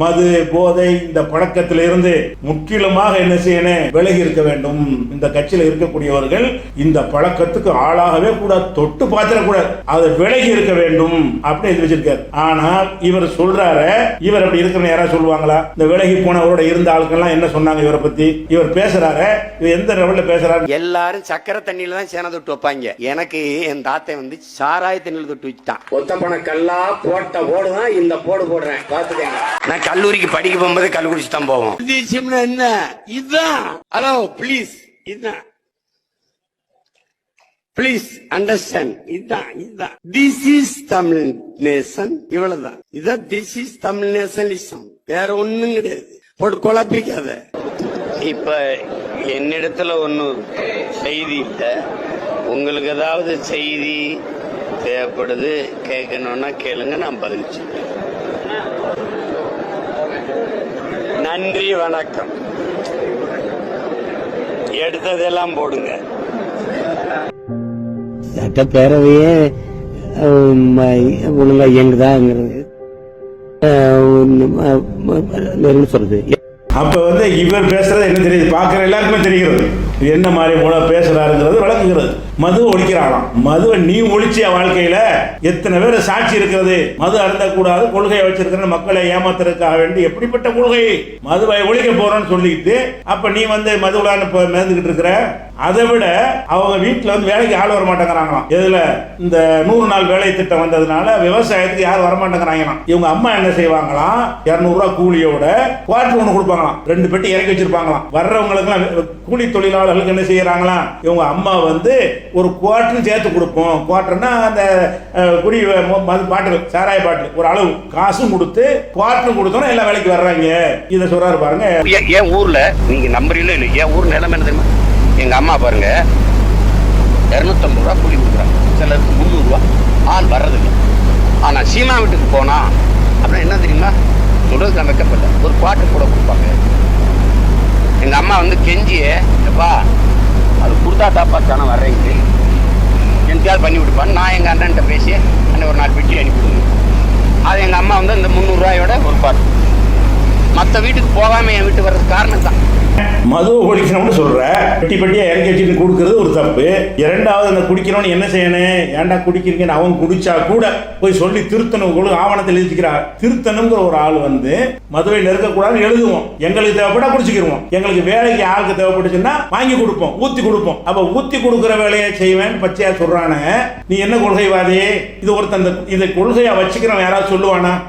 மது போதை இந்த பழக்கத்திலிருந்து முற்றிலுமாக என்ன செய்யணும், விலகி இருக்க வேண்டும். இந்த கட்சியில் இருக்கக்கூடியவர்கள் இந்த பழக்கத்துக்கு ஆளாகவே கூட, தொட்டு பார்த்திடக்கூடாது, அதை விலகி இருக்க வேண்டும் அப்படி எழுதி வச்சிருக்காரு. ஆனால் இவர் சொல்றாரு, இவர் அப்படி இருக்கிற யாராவது சொல்லுவாங்களா? இந்த விலகி போனவரோட இருந்த ஆட்கள்லாம் என்ன சொன்னாங்க இவரை பத்தி? இவர் பேசுறாரு, இவர் எந்த லெவல்ல பேசுறாரு? எல்லாரும் சக்கரை தண்ணியில தான் சேனை தொட்டு வைப்பாங்க. எனக்கு என் தாத்தை வந்து சாராய தண்ணியில தொட்டு வச்சுட்டான். ஒத்த பண கல்லா போட்ட போடுதான் இந்த போடு போடுறேன் பாத்துக்கங்க. நான் கல்லூரிக்கு படிக்க போகும்போது கல் குடிச்சு தான் போவோம். என்ன இதுதான்? ஹலோ ப்ளீஸ், இதுதான் ப்ளீஸ் அண்டர்ஸ்டாண்ட். இதுதான் திஸ் இஸ் தமிழ் நேசன். இவ்வளவுதான். இதான் திஸ் இஸ் தமிழ் நேசனிசம். வேற ஒண்ணும் கிடையாது. போட்டு குழப்பிக்காத. இப்ப என்னிடத்துல ஒன்னு செய்தி இல்ல. உங்களுக்கு ஏதாவது செய்தி தேவைப்படுது கேட்கணும்னா கேளுங்க, நான் பதில் சொல்றேன். நன்றி, வணக்கம். எடுத்ததெல்லாம் போடுங்க. சட்டப்பேரவையே ஒழுங்கா இயங்குதாங்கிறது சொல்றது. அப்ப வந்து இவர் பேசுறது என்ன தெரியுது, பாக்குற எல்லாருக்குமே தெரிகிறது என்ன மாதிரி பேசுறாருங்கிறது விளக்குகிறது. மது ஒழிக்கிறாராம். மதுவை நீ ஒழிச்சிய வாழ்க்கையில எத்தனை பேர் சாட்சி இருக்கிறது? மது அருந்தக்கூடாது கொள்கையை வச்சிருக்கிற மக்களை ஏமாத்துறதுக்காக வேண்டி எப்படிப்பட்ட கொள்கை? மதுவை ஒழிக்க போறோம்னு சொல்லிக்கிட்டு அப்ப நீ வந்து மதுவிலான்னு மேந்துகிட்டு இருக்கிற. அதை விட அவங்க வீட்டுல வந்து வேலைக்கு ஆள் வர மாட்டேங்கிறாங்களாம். இதுல இந்த 100 நாள் வேலை திட்டம் வந்ததுனால விவசாயத்துக்கு யாரும் வரமாட்டேங்கிறாங்களாம். இவங்க அம்மா என்ன செய்வாங்களாம், 200 ரூபாய் கூலியோட குவார்டர் ஒண்ணு கொடுப்பாங்களாம். 2 பெட்டி இறக்கி வச்சிருப்பாங்களாம். வர்றவங்களுக்கு கூலி தொழிலாளர்களுக்கு என்ன செய்யறாங்களாம், இவங்க அம்மா வந்து ஒரு குவார்டர் சேர்த்து கொடுப்போம். குவார்டர்னா அந்த குடி பாட்டில், சாராய பாட்டில் ஒரு அளவு காசும் கொடுத்து குவார்டர் கொடுத்தோம் எல்லா வேலைக்கு வர்றாங்க. இதை சொல்றாரு பாருங்க. என் ஊர்ல நீங்க நம்புறீங்களோ இல்லை, என் ஊர் நிலைமை என்ன தெரியுமா? எங்க அம்மா பாருங்க 250 ரூபா கூலி கொடுக்குறாங்க, சிலருக்கு 300 ரூபா. ஆள் வர்றதில்லை. ஆனா சீமா வீட்டுக்கு போனா அப்புறம் என்ன தெரியுமா சொல்றதுக்கு நான் வைக்கப்பட்ட ஒரு குவார்டர் கூட கொடுப்பாங்க. எங்க அம்மா வந்து கெஞ்சிய எப்பா அது கொடுத்தா தாப்பா தானே வர்றீங்க, எந்தையாவது பண்ணி விடுப்பான்னு நான் எங்கள் அண்ணன்ட்ட பேசி அண்ணன் ஒரு 4 பெட்டி அனுப்பிவிடுங்க. அது எங்கள் அம்மா வந்து இந்த 300 ரூபாயோட ஒரு பாட்டு. மற்ற வீட்டுக்கு போகாமல் என் வீட்டுக்கு வர்றது காரணம் தான். மது ஒழிக்கணும்னு சொல்ற, பெட்டி பெட்டியா இறக்கி வச்சுட்டு கொடுக்கறது ஒரு தப்பு. இரண்டாவது அந்த குடிக்கிறவன் என்ன செய்யணும், ஏன்டா குடிக்கிறீங்கன்னு அவன் குடிச்சா கூட போய் சொல்லி திருத்தணும். ஆவணத்தில் எழுதிக்கிறார். திருத்தணுங்கிற ஒரு ஆள் வந்து மதுவை நெருக்கக்கூடாதுன்னு எழுதுவோம். எங்களுக்கு தேவைப்பட்டா குடிச்சுக்கிடுவோம், எங்களுக்கு வேலைக்கு ஆளுக்கு தேவைப்பட்டுச்சுன்னா வாங்கி கொடுப்போம், ஊத்தி கொடுப்போம். அப்ப ஊத்தி கொடுக்குற வேலையை செய்வேன் பச்சையா சொல்றானே, நீ என்ன கொள்கைவாதி? இது ஒருத்தன் இதை கொள்கையா வச்சுக்கிறவன் யாராவது சொல்லுவானா?